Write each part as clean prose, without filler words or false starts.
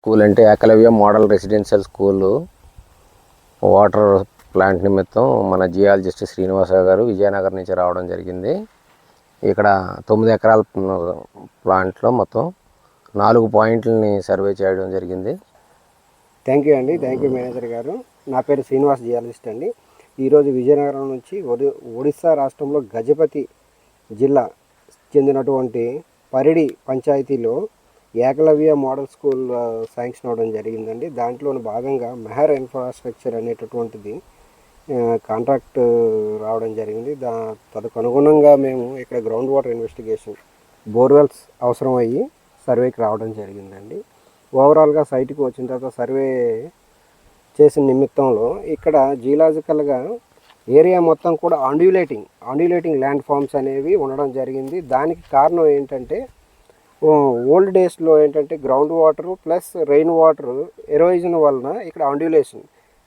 School అంటే Eklavya model residential school water plant నిమిత్తం మన జియాలజిస్ట్ శ్రీనివాసరావు గారు విజయనగరం నుంచి రావడం జరిగింది. ఇక్కడ 9 ఎకరాల ప్లాంట్లో మొత్తం 4 పాయింట్లని సర్వే చేయడం జరిగింది. థ్యాంక్ యూ అండి. థ్యాంక్ యూ మేనేజర్ గారు. నా పేరు శ్రీనివాస్ జియాలజిస్ట్ అండి. ఈరోజు విజయనగరం నుంచి ఒడిస్సా రాష్ట్రంలో గజపతి జిల్లా చెందినటువంటి పరిడి పంచాయతీలో ఏకలవ్య మోడల్ స్కూల్ శాంక్షన్ అవ్వడం జరిగిందండి. దాంట్లోని భాగంగా మెహర్ ఇన్ఫ్రాస్ట్రక్చర్ అనేటటువంటిది కాంట్రాక్ట్ రావడం జరిగింది. తదకు అనుగుణంగా మేము ఇక్కడ గ్రౌండ్ వాటర్ ఇన్వెస్టిగేషన్ బోర్వెల్స్ అవసరం అయ్యి సర్వేకి రావడం జరిగిందండి. ఓవరాల్గా సైట్కి వచ్చిన తర్వాత సర్వే చేసిన నిమిత్తంలో ఇక్కడ జియలాజికల్గా ఏరియా మొత్తం కూడా ఆండ్యులేటింగ్ ల్యాండ్ ఫామ్స్ అనేవి ఉండడం జరిగింది. దానికి కారణం ఏంటంటే ఓల్డ్ డేస్లో ఏంటంటే ground water plus rain water erosion వలన ఇక్కడ ఆండ్యులేషన్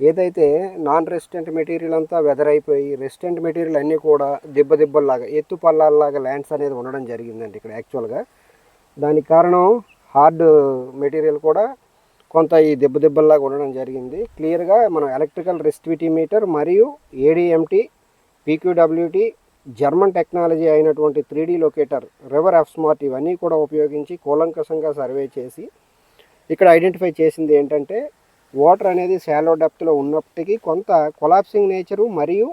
ఏదైతే నాన్ రెసిస్టెంట్ మెటీరియల్ అంతా వెదర్ అయిపోయి రెసిస్టెంట్ మెటీరియల్ అన్నీ కూడా దిబ్బల్లాగా ఎత్తు పల్లాల్లాగా ల్యాండ్స్ అనేది ఉండడం జరిగిందండి ఇక్కడ యాక్చువల్గా. దానికి కారణం హార్డ్ మెటీరియల్ కూడా కొంత ఈ దెబ్బల్లాగా ఉండడం జరిగింది. క్లియర్గా మనం ఎలక్ట్రికల్ రెసిస్టివిటీ మీటర్ మరియు ఏడిఎంటి పీక్యూడబ్ల్యూటి జర్మన్ టెక్నాలజీ అయినటువంటి 3D లొకేటర్ రివర్ ఎఫ్స్మార్ట్ ఇవన్నీ కూడా ఉపయోగించి కూలంకషంగా సర్వే చేసి ఇక్కడ ఐడెంటిఫై చేసింది ఏంటంటే వాటర్ అనేది షాలో డెప్త్లో ఉన్నప్పటికీ కొంత కొలాప్సింగ్ నేచరు మరియు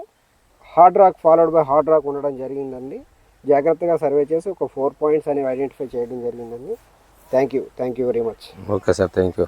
hard rock followed by hard rock ఉండడం జరిగిందండి. జాగ్రత్తగా సర్వే చేసి ఒక 4 పాయింట్స్ అనేవి ఐడెంటిఫై చేయడం జరిగిందండి. Thank you very much. Okay sir, thank you.